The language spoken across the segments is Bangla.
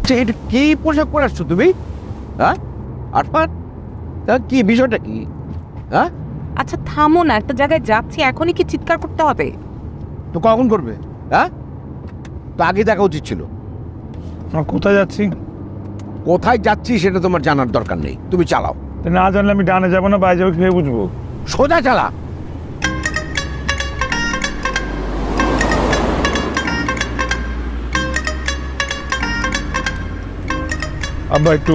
আচ্ছা, এটা কি পোশাক পরে আসছো তুমি? হ্যাঁ, আরফান, তা কি বিষয়টা কি? হ্যাঁ, আচ্ছা থামো না, একটা জায়গায় যাচ্ছি, এখনই কি চিৎকার করতে হবে? তো কখন করবে? হ্যাঁ, তো আগে দেখা উচিত ছিল। কোথায় যাচ্ছি? কোথায় যাচ্ছি সেটা তোমার জানার দরকার নেই, তুমি চালাও। না জানলে আমি ডানে যাবো না বাইরে যাবো খেয়ে বুঝবো? সোজা চালা। আব্বা একটু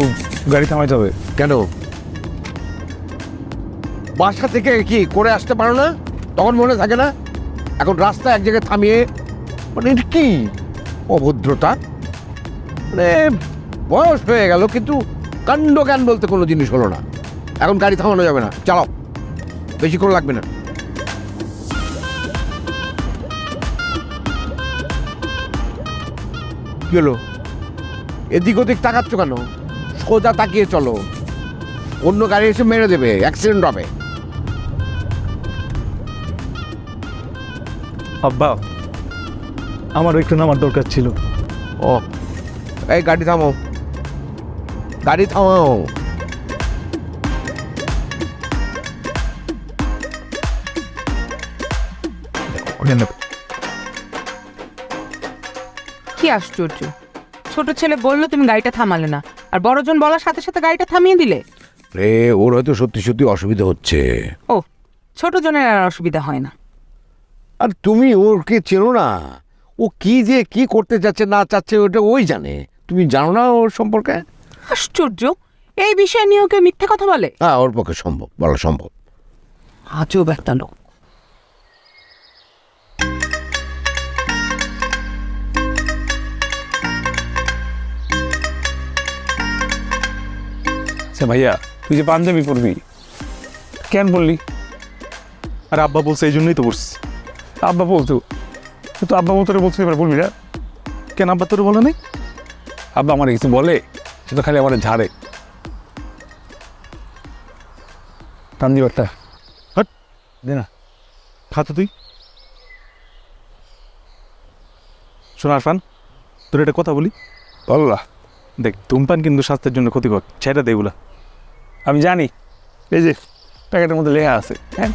গাড়ি থামাইতে হবে। কেন? বাসা থেকে কি করে আসতে পারো না? তখন মনে থাকে না? এখন রাস্তা এক জায়গায় থামিয়ে, মানে এটা কি অভদ্রতা! মানে বয়স হয়ে গেল কিন্তু কাণ্ড জ্ঞান বলতে কোনো জিনিস হলো না। এখন গাড়ি থামানো যাবে না, চালাও, বেশি করে লাগবে না। কি হলো? এদিক ওদিক তাকাচ্ছ কেন? সোজা তাকিয়ে চলো, অন্য গাড়ি এসে মেরে দেবে, অ্যাক্সিডেন্ট হবে। আব্বা আমার একটু নামার দরকার ছিল। ও, এই গাড়ি থামাও, গাড়ি থামাও। কি আশ্চর্য, ছোট ছেলে বললো তুমি গাড়িটা থামালে না, আর বড়জন বলার সাথে সাথে গাড়িটা থামিয়ে দিলে। রে, ওর হয়তো সত্যি সত্যি অসুবিধা হচ্ছে। ও, ছোট জনের আর অসুবিধা হয় না। আর তুমি ওরকে চেনো না, ও কি যে কি করতে চাচ্ছে না চাচ্ছে ওটা ওই জানে, তুমি জানো না ওর সম্পর্কে? আশ্চর্য, এই বিষয় নিয়ে ওকে মিথ্যে কথা বলে? হ্যাঁ, ওর পক্ষে সম্ভব, বলা সম্ভব। আজব একটা লোক। আচ্ছা ভাইয়া, তুই যে পাঞ্জাবি পরবি কেন বললি? আর আব্বা বলছে এই জন্যই তো পড়ছি। আব্বা বলতো, তো আব্বা বলতে বলছে, এবার বলবি না কেন? আব্বা তোর বলে নাই? আব্বা আমার কিছু বলে, সে তো খালি আমার ঝাড়ে। তানজিবারটা হট দে না, খাতো তুই। শোন আরফান, তোর একটা কথা বলি, বললা দেখ, ধূমপান কিন্তু স্বাস্থ্যের জন্য ক্ষতিকর, ছেড়ে দে এগুলা। আমি জানি, এই যে প্যাকেটের মধ্যে লেখা আছে। হ্যাঁ,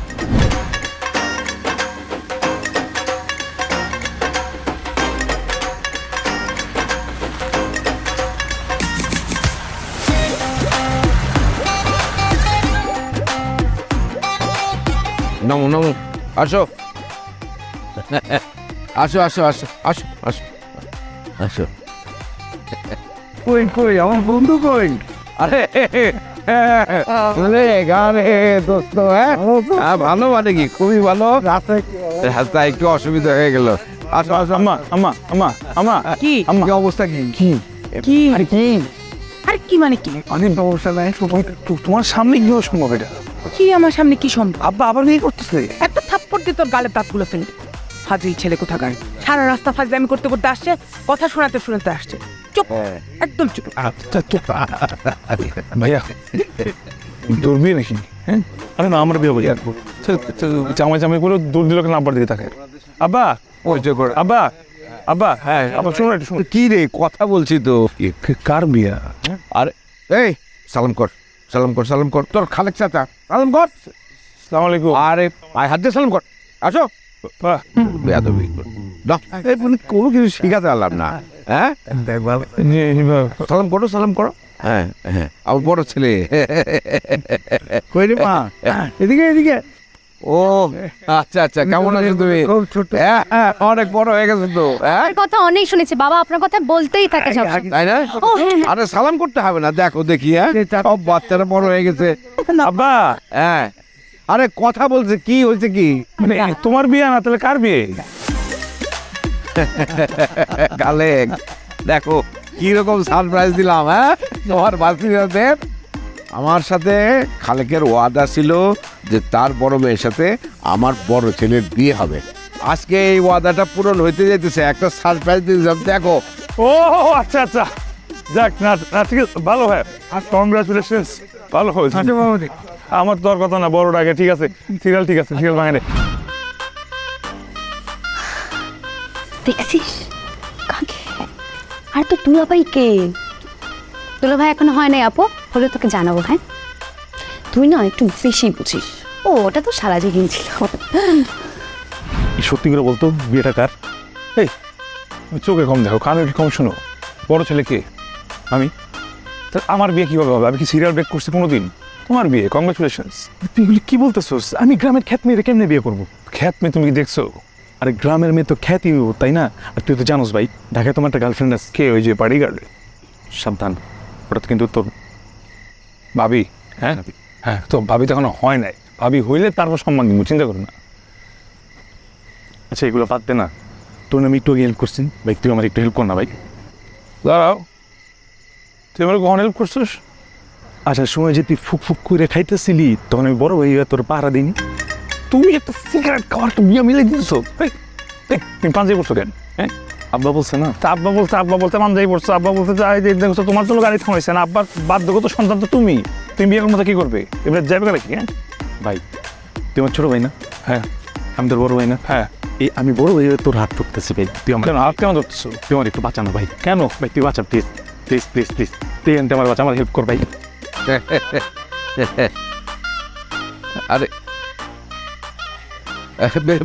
নমো নমো, আসো আসো আসো আসো আসো আসো আসো। কই কই আমার বন্ধু কই? আরে দোস্ত, হ্যাঁ ভালো, মানে কি খুবই ভালো। রাস্তায় একটু অসুবিধা হয়ে গেল। আসো আসো। আম্মা আম্মা আম্মা আম্মা কি আম্মা, কি অবস্থা? কি কি কি আরে কি আরে কি মানে কি? অনেক অবস্থা নাই, তোমার সামনে কি সম্ভব এটা? কি আমার সামনে কি সম্ভব? আব্বা আবার বিয়ে করতেছে? একটা থাপ্পড় দিয়ে তোর গালে দাঁতগুলো ফেলে। ফাজিল ছেলে কোথাকার, সারা রাস্তা ফাজলামি করতে করতে আসছে, কথা শোনাতে শোনাতে আসছে। চুপ, একদম চুপ। আচ্ছা চুপ। ভাইয়া তোর বিয়ে নাকি? হ্যাঁ, আরে না, আমার বিয়ে হবে। জামাই জামাই করে দূর দিল কেন আব্বার দিকে তাকায়? আব্বা আব্বা আব্বা, হ্যাঁ আব্বা শোনো একটু, শোনো। কি রে, কথা বলছি তো। কার বিয়া? আরে এই, সালাম কর, সালাম কর, সালাম কর, তোর খালেক চাচা, সালাম কর। আসসালামু আলাইকুম। আরে পায়ে হাত দিয়ে সালাম কর, আসো। বাহ, বেয়াদবি না, এই মানে কোনো কিছু শিখাতে পারলাম না। হ্যাঁ, সালাম করো, সালাম করো। হ্যাঁ হ্যাঁ, আমার বড় ছেলে। কই রে মা? এদিকে এদিকে। ও আচ্ছা আচ্ছা, কেমন আছো তুমি? হ্যাঁ হ্যাঁ, অনেক বড় হয়ে গেছে তো। হ্যাঁ, আপনার কথা অনেক শুনেছি বাবা, আপনার কথা বলতেই থাকে সব। তাই না? ও হ্যাঁ হ্যাঁ। আরে সালাম করতে হবে না, দেখো দেখি। হ্যাঁ, সব বাচ্চারা বড় হয়ে গেছে। আব্বা, হ্যাঁ, আরে কথা বলছে, কি হয়েছে কি? মানে তোমার বিয়ে না, তাহলে কার বিয়ে? কালেক, দেখো কি রকম সারপ্রাইজ দিলাম। হ্যাঁ, তোমার বাচ্চাদের। আমার সাথে খালেকের ওয়াদা ছিল যে তার বড় মেয়ের সাথে আমার বড় ছেলের বিয়ে হবে। আজকে এই ওয়াদাটা পূরণ হইতে যেতেছে, একটা সারপ্রাইজ দিয়েছিলাম, দেখো। ও আচ্ছা আচ্ছা, যাক না না, ঠিক আছে, ভালো হয়। আর কংগ্রাচুলেশনস, ভালো হয়েছে। আমার তো আর কথা না, বড়টা আগে। ঠিক আছে, সিরিয়াল ঠিক আছে, সিরিয়াল ভাঙে। দেখছিস কাকে? আর তো তুই আপাই কে? দুলা ভাই এখনো হয় নাই আপু, হলে তোকে জানাবো। হ্যাঁ, তুই না একটু বেশি বুঝিস। ও ওটা তো সারা জীবন ছিল। সত্যি করে বলতো বিয়েটা কার? এই তুমি চোখে কম দেখো, কানে কি কম শোনো? বড় ছেলে কে? আমি। তা আমার বিয়ে কীভাবে হবে? আমি কি সিরিয়াল ব্রেক করছি কোনো দিন? তোমার বিয়ে, কংগ্রাচুলেশনস। তুই এগুলি কী বলতেছোস? আমি গ্রামের খ্যাত মেয়েরে কেমনে বিয়ে করবো? খ্যাত মেয়ে তুমি কি দেখছো? আরে গ্রামের মেয়ে তো খ্যাতি, তাই না? আর তুই তো জানোস ভাই, ঢাকায় তোমার একটা গার্লফ্রেন্ড আছে। কে? ওই যে বাড়ি গার্ল। সাবধান, ওটা তো কিন্তু তোর ভাবি। হ্যাঁ হ্যাঁ, তো ভাবি তো এখনো হয় নাই। ভাবি হইলে তারপর সম্মান দিব, চিন্তা করো না। আচ্ছা এগুলো বাদ দে না, তোর আমি একটু হেল্প করছি ভাই, তুই আমার একটু হেল্প কর না ভাই। দাঁড়াও, তুই আমার কখন হেল্প করছিস? আচ্ছা সময় যে তুই ফুক ফুক করে খাইতেছিলি তখন আমি বড় হয়ে তোর পাহারা দিইনি? তুমি একটা সিগারেট খাওয়ার একটা বিয়ে মিলে দিতেছ। তুমি পাঞ্জাবি পড়ছো কেন? হ্যাঁ, আব্বা বলছে না? তা আব্বা বলতে পাঞ্জাবি পড়ছো। আব্বা বলতে দেখছো তোমার জন্য গাড়ি থামাইছে না। আব্বার বাধ্যগত সন্তান তো তুমি বিয়ের মতো কি করবে? এবার যাবে গেলে কি? হ্যাঁ ভাই, তুই আমার ছোট ভাই না? হ্যাঁ। আমি তোর বড় ভাই না? হ্যাঁ। এই আমি বড় ভাই তোর হাত ধরতেছি ভাই, তুই আমার হাত কেন ধরতেছো? তুই আমার একটু বাঁচানো ভাই। কেন ভাই? তুই বাঁচা প্লিজ প্লিজ প্লিজ প্লিজ, তুই এনতে আমার বাঁচা, আমার হেল্প কর ভাই। আরে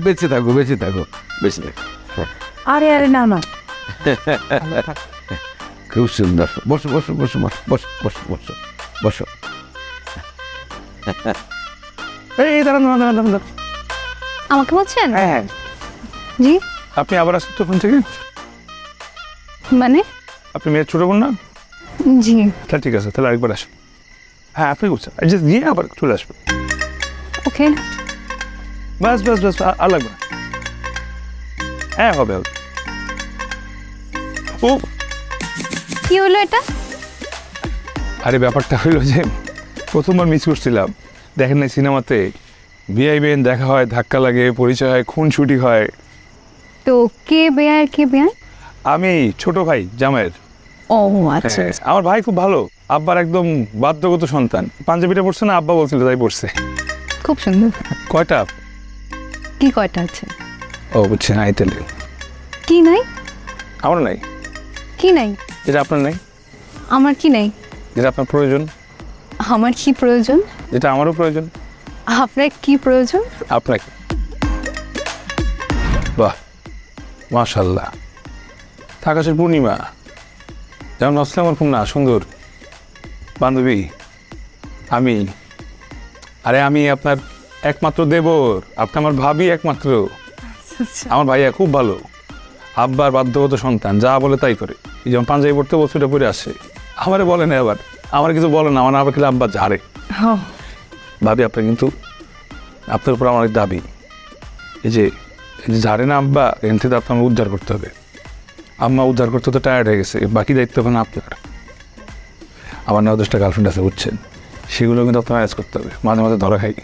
বেঁচে থাকো, বেঁচে থাকো, বেঁচে থাকো। আরে আরে না না, খুব সুন্দর। বসো বসো বসো বসো বসো বসো বসো বসো। এই দাঁড়ান দাঁড়ান দাঁড়ান দাঁড়ান। আমাকে বলছেন? হ্যাঁ, জি আপনি আবার আসছেন তখন থেকে? মানে? আপনি মেয়ের ছোট বোন না? জি তাহলে ঠিক আছে, তাহলে আরেকবার আসেন। হ্যাঁ আপনি বলছেন, জাস্ট গিয়ে আবার চলে আসবেন। ওকে। বাস বাস বাস, আর লাগবে না। হ্যাঁ হবে হবে। ও কি হলো এটা? আরে ব্যাপারটা হইলো যে প্রথমবার মিস করছিলাম। দেখেন নাই সিনেমাতে বিআইবেন দেখা হয়, ধাক্কা লাগে, পরিচয় হয়, খুনসুটি হয়। তো কে বেয়ার কে বেয়ার? আমি ছোট ভাই জামাইয়ের। ও আচ্ছা। হ্যাঁ, আমার ভাই খুব ভালো, আব্বার একদম বাধ্যগত সন্তান। পাঞ্জাবিটা পড়ছে না, আব্বা বলছিল তাই পড়ছে। খুব সুন্দর। কয়টা? কি কয়টা আছে? ও বুঝছেন, আইতেলে কি নাই? আমার নাই। কি নাই? যেটা আপনার নাই। আমার কি নাই? যেটা আপনার প্রয়োজন। আমার কি প্রয়োজন? যেটা আমারও প্রয়োজন। আপনার কি প্রয়োজন? আপনাকে। বাহ, মাশাল্লাহ, আকাশের পূর্ণিমা যেমন আসলাম ওরকম না সুন্দর বান্ধবী। আমি, আরে আমি আপনার একমাত্র দেবর, আপনি আমার ভাবি একমাত্র। আমার ভাইয়া খুব ভালো, আব্বার বাধ্যগত সন্তান, যা বলে তাই করে। এই যেমন পাঞ্জাবি পড়তে বলছে ওটা পরে আসে, আমারে বলে না, আবার আমার কিছু বলে না, আমার আবার খেলে আব্বা ঝাড়ে। ভাবি আপনার কিন্তু, আপনার উপর আমার অনেক দাবি। এই যে ঝাড়ে না আব্বা, এখান থেকে আপনার উদ্ধার করতে হবে। আম্মা উদ্ধার করতে তো টায়ার্ড হয়ে গেছে, বাকি দায়িত্ব এখন আপনার। আমার 9-10টা গার্লফ্রেন্ড আছে বুঝছেন, সেগুলো কিন্তু আপনার ম্যানেজ করতে হবে, মাঝে মাঝে ধরা খাই।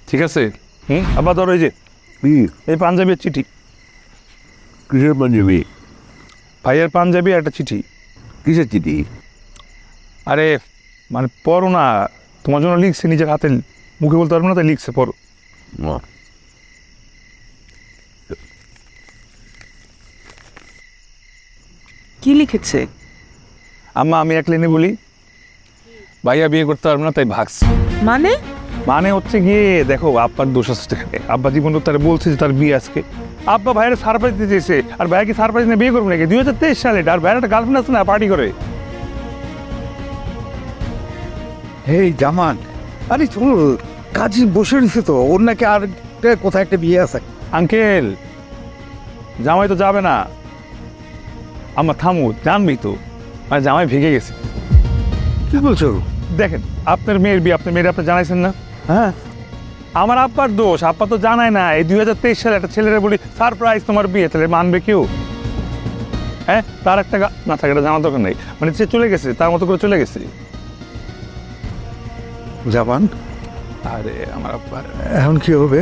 ঠিক আছে? আবার ধরো এই যে এই পাঞ্জাবির চিঠি। কিসের পাঞ্জাবি? ভাইয়ের পাঞ্জাবি একটা চিঠি। কিসের চিঠি? আরে মানে পড়ো না, তোমার জন্য লিখছে, নিজের হাতে, মুখে বলতে পারবো না তাই লিখছে, পড়ো। কি লিখেছে? আম্মা আমি এক লাইনে বলি, ভাইয়া বিয়ে করতে পারবো না তাই ভাগছে। মানে? মানে হচ্ছে গিয়ে দেখো, আব্বার দোষ আছে। আব্বা জীবন তার বলছে যে তার বিয়ে আজকে, আব্বা ভাইয়ের সারপ্রাইজ দিতে চেয়েছে, আর ভাইয়া কি সারপ্রাইজ নিয়ে বিয়ে করবো নাকি? 2023 সালে, আর ভাইয়ের একটা গার্লফ্রেন্ড আছে না, পার্টি করে। এই জামান, আরে চলো, কাজে বসে রয়েছে তো, ওর নাকি আর কোথায় একটা বিয়ে আছে। আঙ্কেল জামাই তো যাবে না। আমার থামু, জানবি তো মানে জামাই ভেঙে গেছে। কি বলছো? দেখেন আপনার মেয়ের বিয়ে, আপনার মেয়ের আপনি জানাইছেন না? হ্যাঁ, আমার আব্বার দোষ, আব্বা তো জানায় না। এই 2023 সালে একটা ছেলেরা বলি সারপ্রাইজ তোমার বিয়ে, তাহলে মানবে কেউ? হ্যাঁ, তার একটা না থাকে, এটা জানার দরকার নেই। মানে সে চলে গেছে, তার মতো করে চলে গেছে। জামান, আরে আমার আব্বার এখন কি হবে?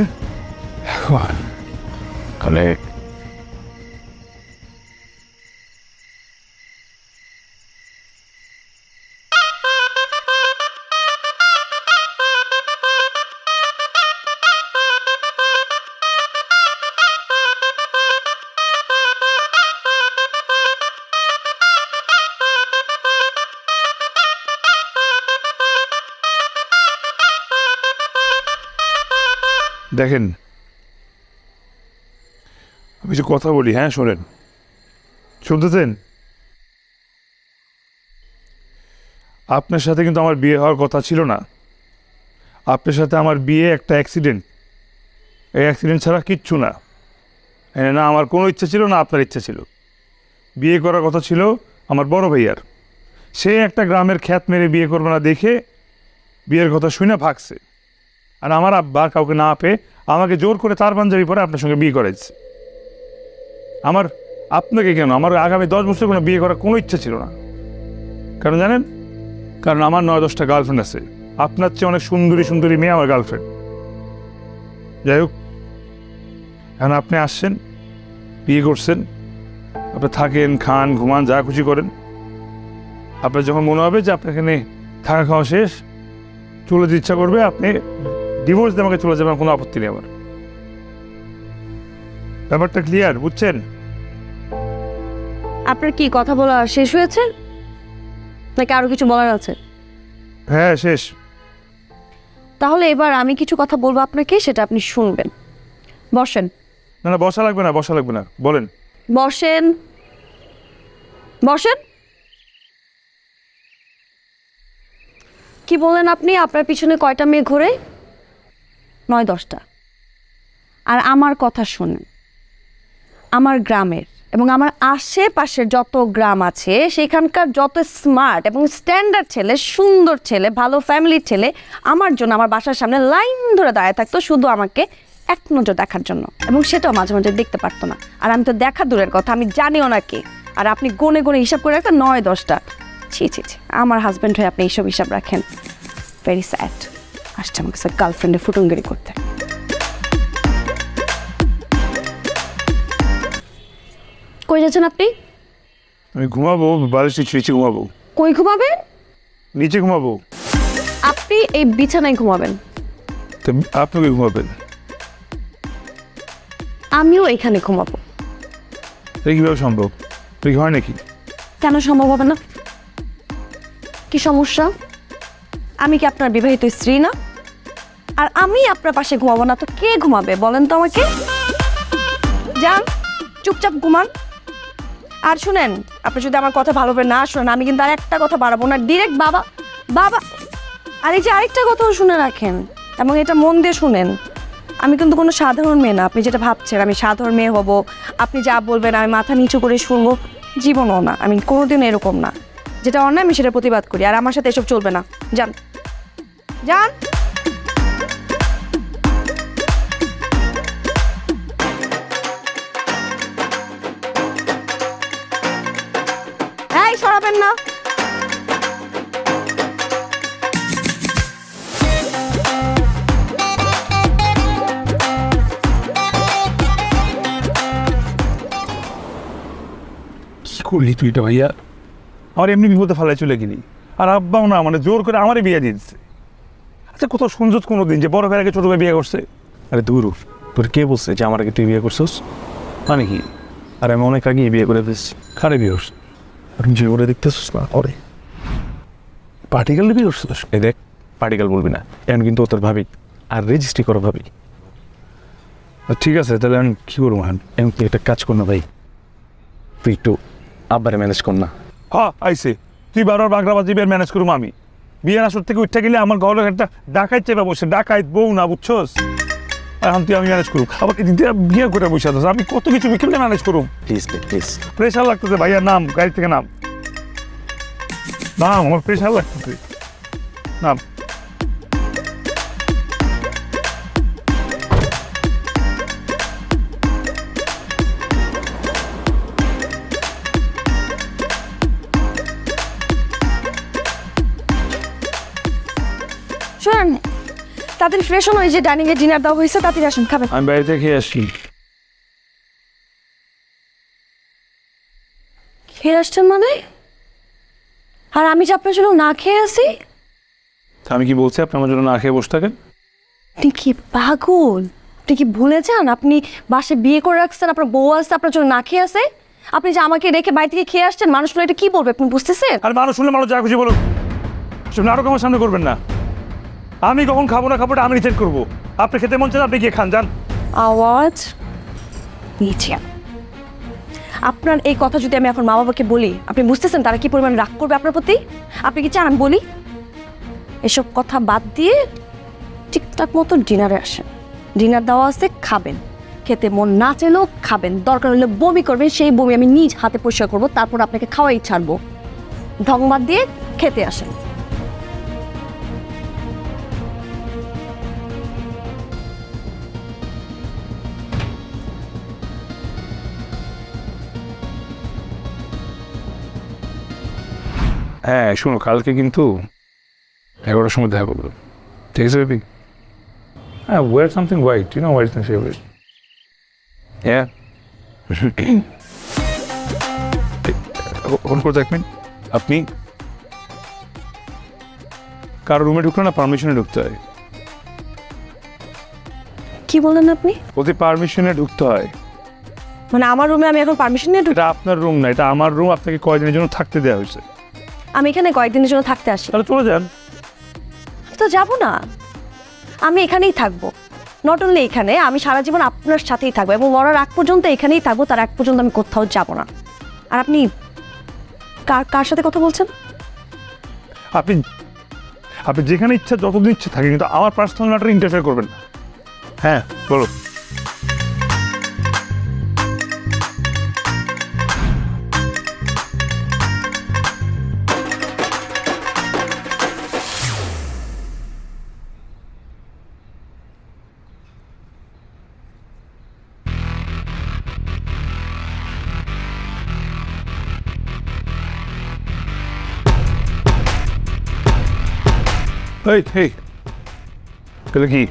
তাহলে দেখেন, আমি যে কথা বলি, হ্যাঁ শোনেন, শুনতেছেন? আপনার সাথে কিন্তু আমার বিয়ে হওয়ার কথা ছিল না। আপনার সাথে আমার বিয়ে একটা অ্যাক্সিডেন্ট। এই অ্যাক্সিডেন্ট ছাড়া কিচ্ছু না। না আমার কোনো ইচ্ছা ছিল, না আপনার ইচ্ছা ছিল। বিয়ে করার কথা ছিল আমার বড় ভাইয়ার। সে একটা গ্রামের খ্যাত মেরে বিয়ে করবে না দেখে বিয়ের কথা শুনে ভাগছে। আর আমার আব্বা কাউকে না পেয়ে আমাকে জোর করে তার পাঞ্জাবি পরে আপনার সঙ্গে বিয়ে করাইছে। আমার আপনাকে কেন, আমার আগামী 10 বছর কোনো বিয়ে করার কোনো ইচ্ছা ছিল না। কারণ জানেন, কারণ আমার 9-10টা গার্লফ্রেন্ড আছে। আপনার চেয়ে অনেক সুন্দরী সুন্দরী মেয়ে আমার গার্লফ্রেন্ড। যাই হোক, এখন আপনি আসছেন, বিয়ে করছেন, আপনি থাকেন, খান, ঘুমান, যা খুশি করেন। আপনার যখন মনে হবে যে আপনার এখানে থাকা খাওয়া শেষ, চলে যেতে ইচ্ছা করবে, আপনি ডিভোর্স দিয়ে আমাকে চলে যাবেন, কোনো আপত্তি নেই আমার। ব্যাপারটা ক্লিয়ার, বুঝছেন? আপনার কি কথা বলা শেষ হয়েছে নাকি আরো কিছু বলার আছে? হ্যাঁ শেষ। তাহলে এবার আমি কিছু কথা বলবো আপনাকে, সেটা আপনি শুনবেন। বসেন। না না, বসা লাগবে না, বসা লাগবে না, বলেন। বসেন বসেন। কি বললেন আপনি? আপনার পিছনে কয়টা মেয়ে ঘুরে? 9-10টা। আর আমার কথা শুনেন, আমার গ্রামের এবং আমার আশেপাশের যত গ্রাম আছে সেখানকার যত স্মার্ট এবং স্ট্যান্ডার্ড ছেলে, সুন্দর ছেলে, ভালো ফ্যামিলির ছেলে আমার জন্য আমার বাসার সামনে লাইন ধরে দাঁড়ায় থাকতো শুধু আমাকে এক নজর দেখার জন্য, এবং সেটাও মাঝে মাঝে দেখতে পারতো না। আর আমি তো দেখা দূরের কথা, আমি জানিও না কে। আর আপনি গনে গনে হিসাব করে রাখতেন 9-10টা। ছি ছি ছি, আমার হাজব্যান্ড হয়ে আপনি এইসব হিসাব রাখেন? Very sad. আসছে আমার কাছে গার্লফ্রেন্ডে ফুটুঙ্গিরি করতে। কই যাচ্ছেন আপনি? আমি ঘুমাবো, বালিশের নিচে ঘুমাবো। কই ঘুমাবেন? নিচে ঘুমাবো। আপনি এই বিছানায় ঘুমাবেন, তো আপনাকে ঘুমাবেন। আমিও এখানে ঘুমাবো। এটা কীভাবে সম্ভব? এটা কি হয় নাকি? কেন সম্ভব হবে না? কি সমস্যা? আমি কি আপনার বিবাহিত স্ত্রী না? আর আমি আপনার পাশে ঘুমাবো না তো কে ঘুমাবে বলেন তো আমাকে? যান, চুপচাপ ঘুমান। আর শুনেন, আপনি যদি আমার কথা ভালোভাবে না শোনেন, আমি কিন্তু আর একটা কথা বাড়াবো না, ডিরেক্ট বাবা বাবা। আর এই যে আরেকটা কথাও শুনে রাখেন, এবং এটা মন দিয়ে শুনেন, আমি কিন্তু কোনো সাধারণ মেয়ে না। আপনি যেটা ভাবছেন আমি সাধারণ মেয়ে হব, আপনি যা বলবেন আমি মাথা নিচু করে শুনবো, জীবনও না। আমি কোনোদিন এরকম না। যেটা অন্যায় আমি সেটা প্রতিবাদ করি, আর আমার সাথে এসব চলবে না। যান যান। এই সরাবেন না। কি করলি তুই এটা ভাইয়া? আমার এমনি বিপদে ফালাই চলে গেলি, আর আব্বাও না মানে জোর করে আমারই বিয়ে দিয়ে দিচ্ছে। আচ্ছা কোথাও শুনছত কোনো দিন যে বড় ভাইয়ের আগে ছোট ভাই বিয়ে করছে? আরে দূর, তোর কে বলছে যে আমার আগে তুই বিয়ে করছিস? মানে কি? আর আমি অনেক আগে বিয়ে করে দিচ্ছি। খারে বিয়ে করছে? আপনি যে করে দেখতেছিস না করে পার্টিকেল বিয়ে করছিস? এই দেখ, পার্টিকেল বলবি না, এখন কিন্তু ও তোর ভাবি, আর রেজিস্ট্রি করো ভাবি। ঠিক আছে, তাহলে আমি কী করবো এখন? এমন কি একটা কাজ কর না ভাই, তুই একটু আব্বারে ম্যানেজ কর না। হ্যাঁ আইসে, তুই বারবার বাগড়াবাজি বিয়ের ম্যানেজ করবো আমি? বিয়ের আসর থেকে উঠতে গেলে আমার ঘরে একটা ডাকাইত চেপে বসে, ডাকাইত বউ না, বুঝছস? এখন তুই আমি ম্যানেজ করুক, আবার বিয়ে করে বসে আছিস, আমি কত কিছু কেমনে ম্যানেজ করুম? Please please. প্রেশার লাগতেছে ভাইয়া, নাম গাড়ি থেকে নাম। নাম, আমার প্রেশার লাগতেছে, নাম। শোনেন, তাড়াতাড়ি ফ্রেশ হন, ওই যে ডাইনিংয়ে ডিনার দেওয়া হয়েছে, তাড়াতাড়ি আসুন, খাবেন। আমি বাড়িতে খেয়ে আসি। খেয়ে আসছেন মানে? আর আমি যে আপনার জন্য না খেয়ে আসি? তা আমি কি বলছি আপনি আমার জন্য না খেয়ে বসে থাকেন? আপনি কি পাগল? আপনি কি ভুলে যান আপনি বাসে বিয়ে করে রাখছেন, আপনার বউ আসছে আপনার জন্য না খেয়ে আসে? আপনি যে আমাকে রেখে বাড়ি থেকে খেয়ে আসছেন, মানুষগুলো এটা কি বলবে আপনি বুঝতেছেন? আর মানুষ শুনলে মানুষ যা খুশি বলুক, সব নাটক আমার সামনে করবেন না। আমি কখন খাবো না খাবোটা আমি ডিসাইড করবো। আপনি খেতে মন চান, আপনি গিয়ে খান, যান। আওয়াজ নিচে। আপনার এই কথা যদি আমি এখন মা বাবাকে বলি, আপনি বুঝতেছেন তারা কি পরিমাণ রাগ করবে আপনার প্রতি? আপনি কি চান আমি বলি? এসব কথা বাদ দিয়ে ঠিকঠাক মতো ডিনারে আসেন। ডিনার দেওয়া আছে, খাবেন। খেতে মন না চাইলেও খাবেন, দরকার হলে বমি করবেন, সেই বমি আমি নিজ হাতে পরিষ্কার করবো, তারপর আপনাকে খাওয়াই ছাড়বো। ঢং বাদ দিয়ে খেতে আসেন। হ্যাঁ শোনো, কালকে কিন্তু 11টার সময় দেখা করবো, ঠিক আছে বেবি? হ্যাঁ, wear something white, you know white is my favourite. হ্যাঁ, ফোন করতে 1 মিনিট। আপনি কারো রুমে ঢুকলো না, পারমিশনে ঢুকতে হয়। কি বলেন আপনি? ওদের পারমিশনে ঢুকতে হয়। মানে আমার রুমে আমি এখন পারমিশন নিয়ে ঢুকি? এটা আপনার রুম না, এটা আমার রুম। আপনাকে কয়দিনের জন্য থাকতে দেওয়া হয়েছে। আমি এখানে কয়েকদিনের জন্য থাকতে আসি। তাহলে চলে যান। তো যাবো না, আমি এখানেই থাকবো। নট অনলি এখানে, আমি সারা জীবন আপনার সাথেই থাকবো এবং মরার আগ পর্যন্ত এখানেই থাকবো। তার আগ পর্যন্ত আমি কোথাও যাব না। আর আপনি কার সাথে কথা বলছেন? আপনি আপনি যেখানে ইচ্ছা যতদিন ইচ্ছা থাকে, কিন্তু আমার পার্সোনাল ম্যাটারে ইন্টারফেয়ার করবেন না। হ্যাঁ বলো। এই এই তাহলে কি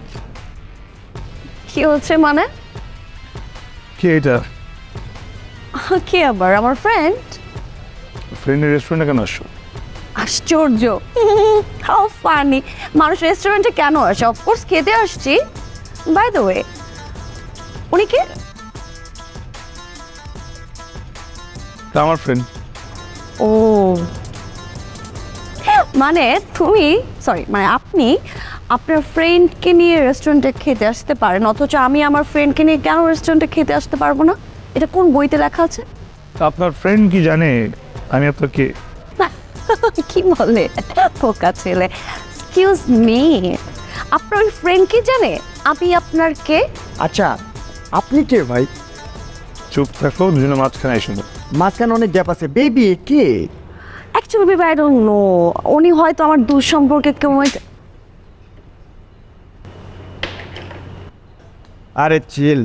কি হচ্ছে মানে? কি এটা? কি আবার? আমার ফ্রেন্ড। ফ্রেন্ডের রেস্টুরেন্টে কেন আসছো? আশ্চর্য, হাউ ফানি। মানুষ রেস্টুরেন্টে কেন আসে? অফকোর্স খেতে আসছি। বাই দ্য ওয়ে, উনি কে? তা আমার ফ্রেন্ড। ও মানে তুমি, সরি মানে আপনি আপনার ফ্রেন্ডকে নিয়ে রেস্টুরেন্টে খেতে আসতে পারেন, অথচ আমি আমার ফ্রেন্ডকে নিয়ে কেন রেস্টুরেন্টে খেতে আসতে পারবো না? এটা কোন বইতে লেখা আছে? তা আপনার ফ্রেন্ড কি জানে আমি আপনাকে? কি বলে পোকা ছেলে? এক্সকিউজ মি, আপনার ওই ফ্রেন্ড কি জানে আমি আপনার কে? আচ্ছা, আপনি কে ভাই? চুপ থাকো, দুজনে মাঝখানে এসে মাঝখানে অনেক গ্যাপ আছে। Baby K? Actually baby I don't know, উনি হয়তো আমার দূর সম্পর্কে কেউ আরে চিল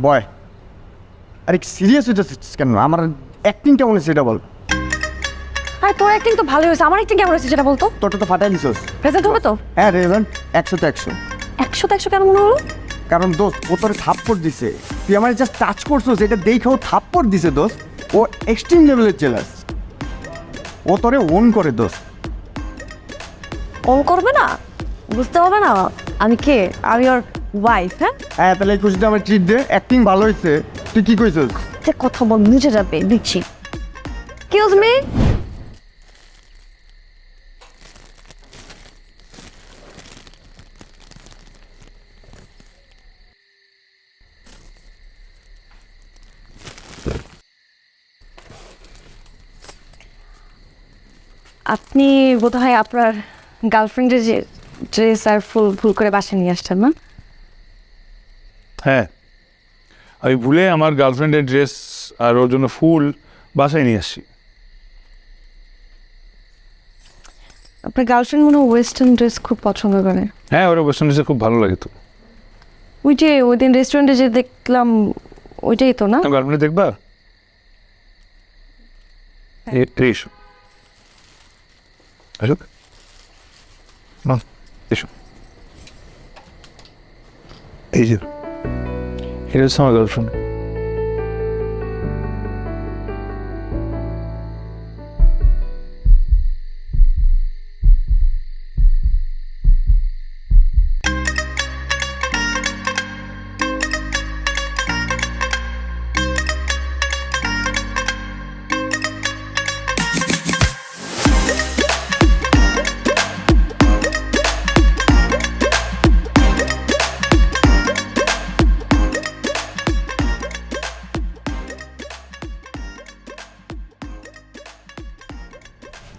বয়। আরে সিরিয়াস হইতেছিস কেন? আমার অ্যাক্টিংটা মনে সেটা বল। আর তোর অ্যাক্টিং তো ভালোই হয়েছে, আমার অ্যাক্টিং কেমন হয়েছে সেটা বলতো। তোরটা তো ফাটাই দিছস। প্রেজেন্ট হবে তো? হ্যাঁ রেলেভেন্ট, 100 তো 100। 100 কেন মনে হলো? কারণ দোস্ত ও তোরে থাপ্পড় দিছে, তুই আমার জাস্ট টাচ করছিস, এটা দেখেও থাপ্পড় দিছে দোস্ত। ও এক্সট্রিম লেভেলের জেলাস, ও তোরে ওন করে দোস্ত। ওন করবে না, বুঝতে হবে না আমি কে? আমি ওর ওয়াইফ। হ্যাঁ হ্যাঁ, তাহলে এই খুশিতে আমার ট্রিট দে। অ্যাক্টিং ভালো হয়েছে। তুই কি কইছিস? যে কথা বল, নিচে যাবে দিচ্ছি। এক্সকিউজ মি, আপনি বোধহয় আপনার গার্লফ্রেন্ডের যে ড্রেস আর ফুল ভুল করে বাসায় নিয়ে আসছেন না? হ্যাঁ, আমি ভুলে আমার গার্লফ্রেন্ডের ড্রেস আর ওর জন্য ফুল বাসায় নিয়ে আসছি। আপনার গার্লফ্রেন্ড মনে হয় ওয়েস্টার্ন ড্রেস খুব পছন্দ করে। হ্যাঁ, ওরা ওয়েস্টার্ন ড্রেসে খুব ভালো লাগে তো। ওই যে ওই দিন রেস্টুরেন্টে যে দেখলাম, ওইটাই তো না? গার্লফ্রেন্ডে দেখবা? এসো আসুক, এসো। এই যে এটা হচ্ছে আমার গার্লফ্রেন্ড।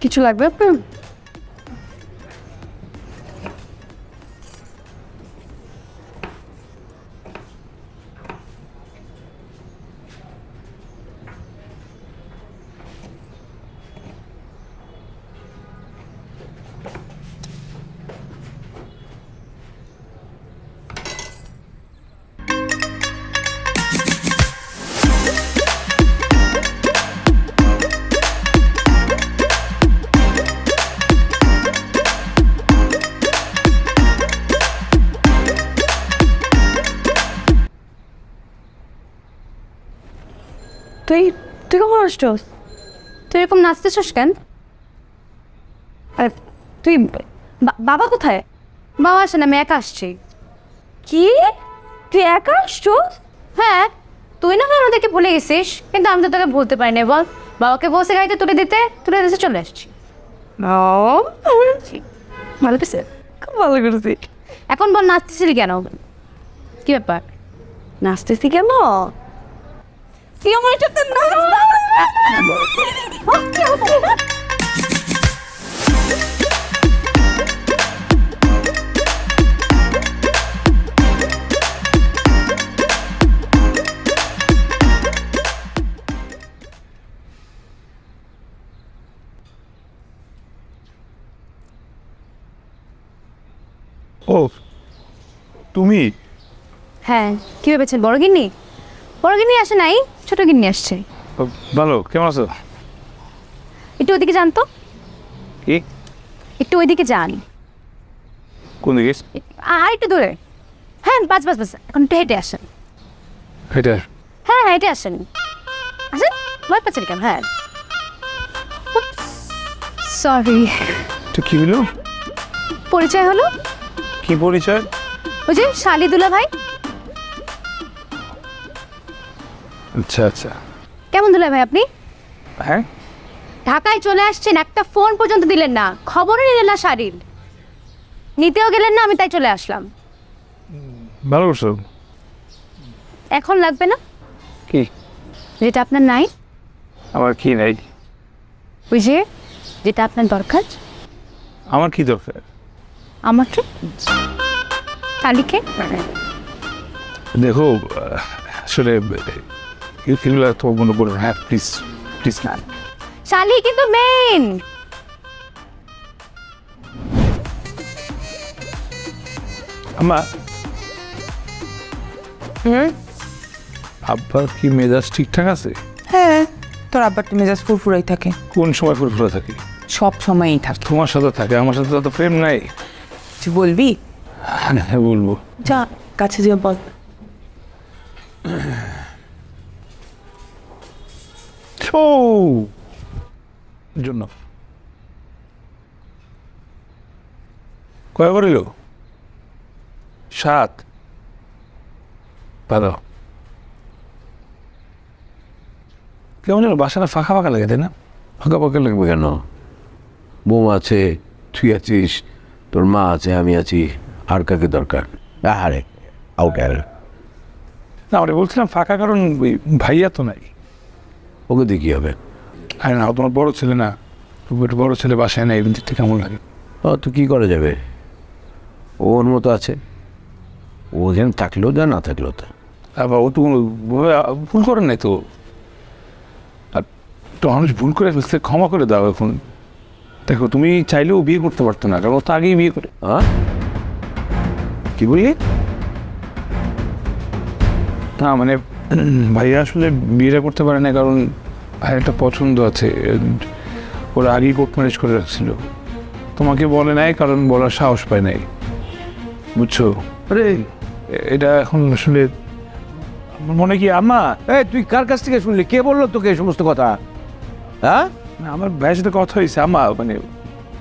কিছু লাগবে আপনার? তুই তুই কখন আসছস? তুই এরকম নাচতেছস কেন? আরে তুই বাবা কোথায়? বাবা আসে না, আমি একা আসছি। কি, তুই একা আসছস? হ্যাঁ, তুই না কেন ওদেরকে ভুলে গেছিস, কিন্তু আমি তো তোকে বলতে পারিনি। বল, বাবাকে বসে গাড়িতে তুলে দিতে চলে আসছি। ভালো পেয়েছে, খুব ভালো করেছি। এখন বল, নাচতেছিলি কেন? কি ব্যাপার? নাচতেছি কেন? তুই আমার সাথে ও তুমি? হ্যাঁ, কি ভেবেছেন বড় গিন্নি? বড় গিন্নি আসে নাই, ছোট গিন্নি আসছে। ভালো, কেমন আছো? একটু ওইদিকে যান তো, কি? একটু ওইদিকে যান। কোন দিকে? আর একটু দূরে। হ্যাঁ, বাস, এখন একটু হেঁটে আসেন। এটা হ্যাঁ, হেঁটে আসেন। আসেন, ভয় পাচ্ছেন কেন? হ্যাঁ, সরি। তো কি হলো? পরিচয় হলো? কি পরিচয়? ওই যে শালিদুলা ভাই। আচ্ছা আচ্ছা। কেমন দুলা ভাই আপনি? হ্যাঁ, ঢাকায় চলে আসছেন, একটা ফোন পর্যন্ত দিলেন না, খবরও নিলেন না শাড়ির, নিতেও গেলেন না, আমি তাই চলে আসলাম। ভালো করছো। এখন লাগবে না? কি? যেটা আপনার নাই। আমার কি নাই? ওই যে যেটা আপনার দরকার। আমার কি দরকার? আমার তো কালিকে। দেখো, আসলে এই ফিল্মগুলো তো মনে করো। হ্যাঁ, প্লিজ প্লিজ না। শালি কিন্তু মেন। আমা, আব্বার কি মেজাজ ঠিকঠাক আছে? হ্যাঁ, তোর আব্বার তো মেজাজ ফুরফুরাই থাকে, কোন সময় ফুরফুরা থাকে? সব সময়ই থাকে। তোমার সাথে থাকে, আমার সাথে তো প্রেম নাই। তুই বলবি? হ্যাঁ, বলবো। যা কাছে যে বল। ও জন্য কয়বার এলো? 7। ভালো। কেমন যেন বাসাটা ফাঁকা ফাঁকা লাগে, তাই না? ফাঁকা ফাঁকা লাগবে কেন? বৌমা আছে, তুই আছিস, তোর মা আছে, আমি আছি, আর কাকে দরকার? আরে আউট আর না, আমরা বলছিলাম ফাঁকা, কারণ ওই ভাইয়া তো নাই। ওকে দিয়ে কী হবে? আরে না, তোমার বড় ছেলে না, বড় ছেলে বাসায় নেই, এমনি থেকে কেমন লাগে? ও তো কী করা যাবে, ওর মতো আছে, ও যেন থাকলেও যা, না থাকলেও তা। আবার ও তো কোনো ভুল করেন নাই তো। আর তো মানুষ ভুল করে ফেলছে, ক্ষমা করে দাও এখন। দেখো, তুমি চাইলেও বিয়ে করতে পারতো না, কারণ ও তো আগেই বিয়ে করে। হ্যাঁ, কি বললি? না মানে, ভাইয়া আসলে বিয়েটা করতে পারে না, কারণ ভাইয়ের একটা পছন্দ আছে, ওরা আগেই কোর্ট ম্যারেজ করে রাখছিল। তোমাকে বলে নাই, কারণ বলার সাহস পায় নাই, বুঝছো? আরে এটা এখন আসলে আমার মনে কি আম্মা, এই তুই কার কাছ থেকে শুনলি? কে বললো তোকে এই সমস্ত কথা? হ্যাঁ আমার ভাইয়ের সাথে কথা হয়েছে আম্মা, মানে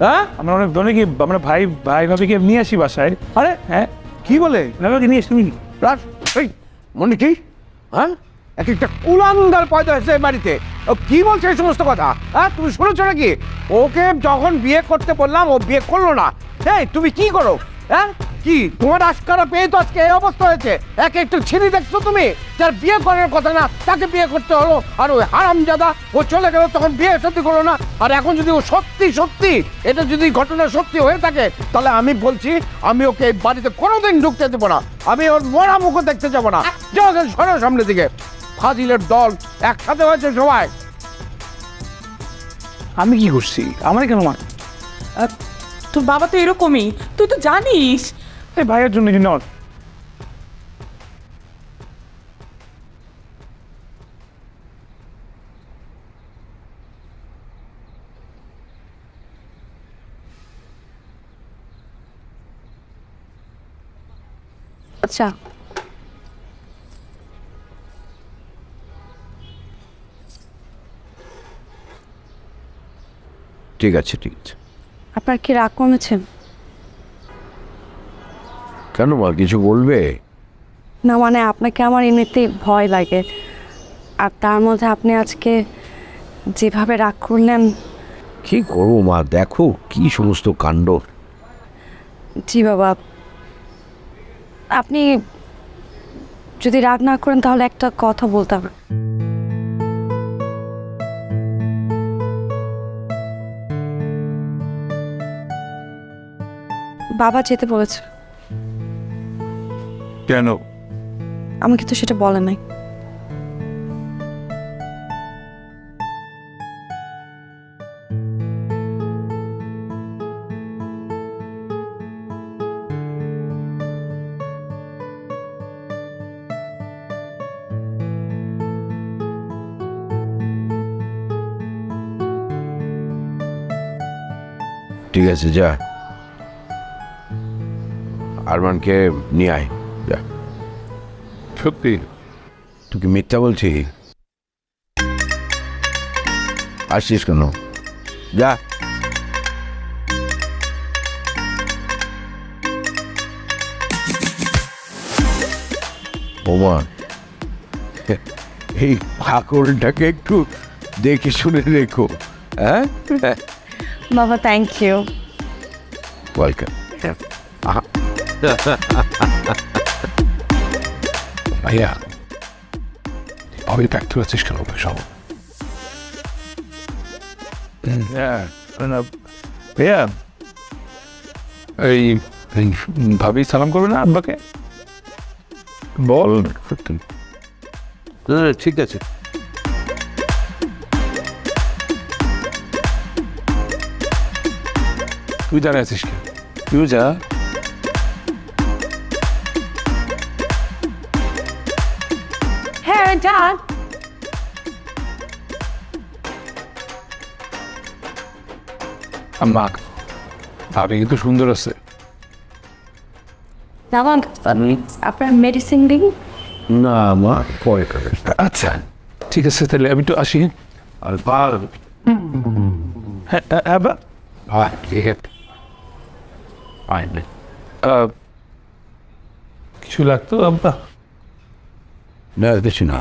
হ্যাঁ, আমরা অনেকে আমরা ভাই ভাবিকে নিয়ে আসি বাসায়। আরে হ্যাঁ, কি বলে? ভাবিকে নিয়ে আসি। তুমি রাজ, এই মনে কি? হ্যাঁ, এক একটা কুলাঙ্গার পয়দা হয়েছে এই বাড়িতে। ও কি বলছে এই সমস্ত কথা? হ্যাঁ, তুমি শুনেছো নাকি? ওকে যখন বিয়ে করতে বললাম, ও বিয়ে করলো না। এই তুমি কি করো? হ্যাঁ, কি তোমার আশকারা পেয়ে তো আজকে এই অবস্থা হয়েছে? একে একটু ছিনি দেখছো তুমি, যার বিয়ে করার কথা না তাকে বিয়ে করতে হলো, আর ওই হারামজাদা ও চলে গেল, তখন বিয়ে সত্যি করলো না। আর এখন যদি ও সত্যি সত্যি এটা যদি ঘটনা সত্যি হয়ে থাকে, তাহলে আমি বলছি আমি ওকে এই বাড়িতে কোনোদিন ঢুকতে দেবো না। আমি ওর মরা মুখও দেখতে যাবো না। যাও সরো সামনের দিকে। ফাজিলের দল একসাথে হয়েছে সবাই। আমি কি করছি? আমার কেন মা? তোর বাবা তো এরকমই, তুই তো জানিস। এই ভাইয়ের জন্য কি নয়? আচ্ছা, ঠিক আছে ঠিক আছে। আপনার কি রাগ কমেছে? কেন মা, কিছু বলবে? না মানে আপনাকে আমার এমনিতেই ভয় লাগে, আর তার মধ্যে আপনি আজকে যেভাবে রাগ করলেন। কি করবো মা, দেখো কি সমস্ত কাণ্ড। জি বাবা, আপনি যদি রাগ না করেন তাহলে একটা কথা বলতাম। বাবা যেতে বলেছে। কেন? আমাকে তো সেটা বলে নাই। ঠিক আছে যা, আরমানকে নিয়ে আয় যা। সত্যি? তুই কি মিথ্যা বলছি? আসছিস কেন? যা। ওমা, এই পাগলটাকে একটু দেখে শুনে রেখো। হ্যাঁ, বাবা থ্যাংক ইউ। ওয়েলকাম। ভাইয়া, ভাবি প্যাক করেছিস কেন সব? ভাইয়া, এই ভাবি সালাম করবে না আব্বাকে? বল। ঠিক আছে। তুই দাঁড়ায় আছিস কেন? তুই যা। হ্যাঁ যান। আম্মা, ভাবি কিন্তু সুন্দর আছে। দামান আপনার মেডিসিন দিন। না মা, পরে করে। আচ্ছা ঠিক আছে, তাহলে আমি তো আসি। আর পাল। হ্যাঁ আব্বা, কিছু লাগতো আব্বা? না বেশি না,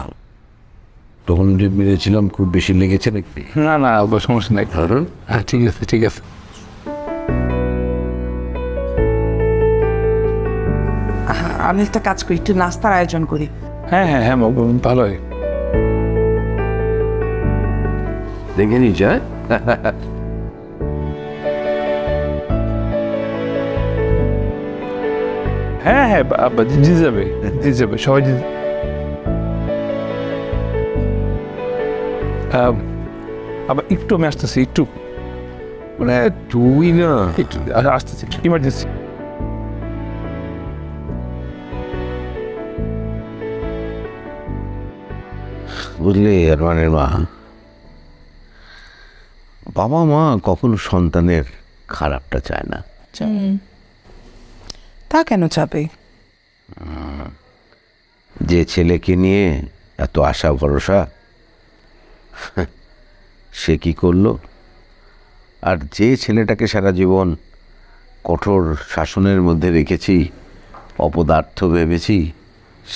তখন যে মেরেছিলাম খুব বেশি লেগেছে নাকি? না না আব্বা, সমস্যা নাই। হ্যাঁ ঠিক আছে ঠিক আছে। আমি একটা কাজ করি, একটু নাস্তার আয়োজন করি। হ্যাঁ হ্যাঁ হ্যাঁ, ভালো হয়। দেখে নি যা। হ্যাঁ হ্যাঁ আব্বা, জিতে যাবে জিতে যাবে, সবাই জিতে। আবার একটু আমি আসতেছি, একটু মানে তুই না, একটু আসতেছি, ইমার্জেন্সি। বুঝলি আরমানের মা, বাবা মা কখনো সন্তানের খারাপটা চায় না। তা কেন চাবে? যে ছেলেকে নিয়ে এত আশা ভরসা, সে কি করলো? আর যে ছেলেটাকে সারা জীবন কঠোর শাসনের মধ্যে রেখেছি, অপদার্থ ভেবেছি,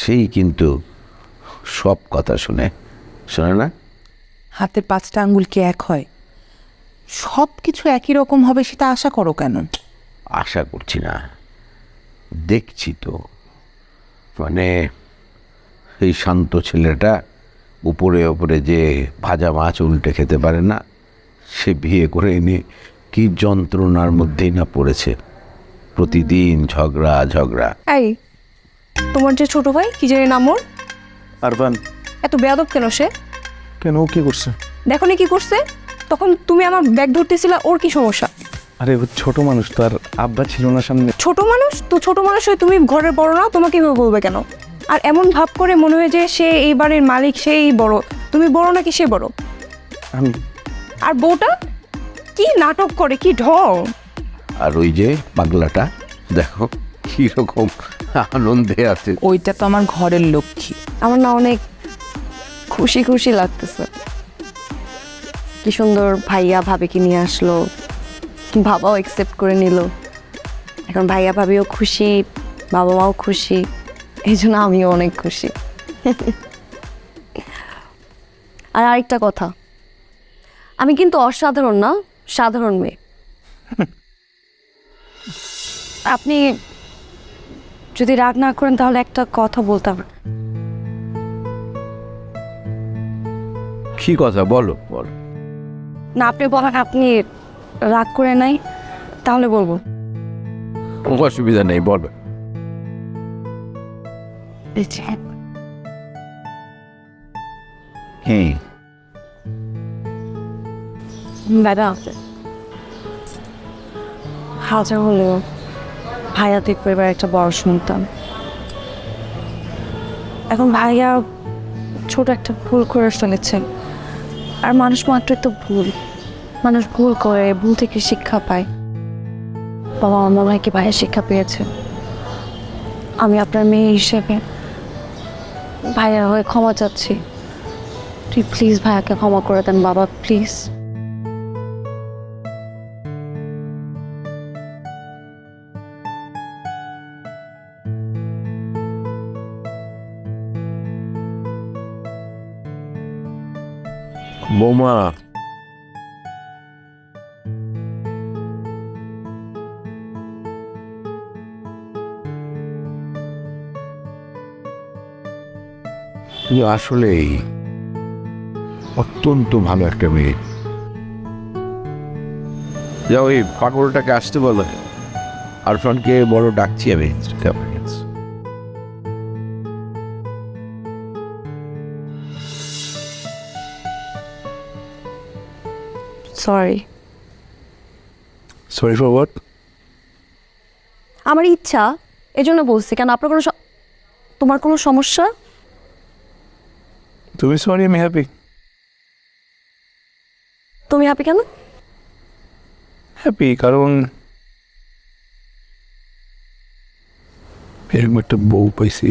সেই কিন্তু সব কথা শোনে না। হাতের 5টা আঙ্গুল কি এক হয়? সব কিছু একই রকম হবে সেটা আশা করো কেন? আশা করছি না, দেখছি তো। মানে এই শান্ত ছেলেটা উপরে উপরে যে ভাজা মাছ উল্টে খেতে পারে না, সে বিয়ে করে এনে কি যন্ত্রণার মধ্যেই না পড়েছে। প্রতিদিন ঝগড়া ঝগড়া। এই তোমার যে ছোট ভাই কি জানি নাম ওর, আরবান, এত বেয়াদব কেন সে? কেন ও কি করছে? দেখো নি কি করছে? তখন তুমি আমার ব্যাগ ধরতেছিলা, ওর কি সমস্যা? আরে ও ছোট মানুষ তো, আর আব্বা ছিল না সামনে। ছোট মানুষ তো, ছোট মানুষ হয়ে তুমি ঘরের বড় না, তোমাকে এভাবে বলবে কেন? আর এমন ভাব করে মনে হয় যে সে এই বাড়ির মালিক, সেই বড়। তুমি বড় নাকি সে বড়? আমি আর বউটা কি নাটক করে, কি ঢং! আর ওই যে পাগলাটা দেখো কিরকম আনন্দে আছে। ওইটা তো আমার ঘরের লক্ষ্মী। আমার না অনেক খুশি খুশি লাগতেছে। কি সুন্দর ভাইয়া ভাবিকে নিয়ে আসলো, বাবাও একসেপ্ট করে নিল। এখন ভাইয়া ভাবিও খুশি, বাবা মাও খুশি, এই জন্য আমিও অনেক খুশি। আর আরেকটা কথা, আমি কিন্তু অসাধারণ না, সাধারণ মেয়ে। আপনি যদি রাগ না করেন তাহলে একটা কথা বলতাম। কি কথা বলো বলো। না আপনি বলেন, আপনি রাগ করে নাই তাহলে বলবো। অসুবিধা নেই, বলো। হুম, দাদা হাজার হলেও ভাইয়া দেখবো এবার একটা বড় শুনতাম। এখন ভাইয়া ছোট একটা ভুল করে ফেলেছেন, আর মানুষ মাত্রই তো ভুল, মানুষ ভুল করে, ভুল থেকে শিক্ষা পায়। বাবা আমার মনে হয় কি ভাইয়া শিক্ষা পেয়েছে। আমি আপনার মেয়ে হিসেবে ভাইয়ার হয়ে ক্ষমা চাচ্ছি। তুই প্লিজ ভাইয়াকে ক্ষমা করে দেন বাবা, প্লিজ। বৌমা, তুমি আসলেই অত্যন্ত ভালো একটা মেয়ে। যাও ওই পাগলটাকে আসতে বলো, আরফানকে বড় ডাকছি আমি। সরি। Sorry for what? আমার ইচ্ছা, এজন্য বলছি। কেন আপনার কোনো তোমার কোনো সমস্যা? তুমি সরি, আমি হ্যাপি। তুমি হ্যাপি কেন? হ্যাপি কারণ এরকম একটা বউ পাইছি।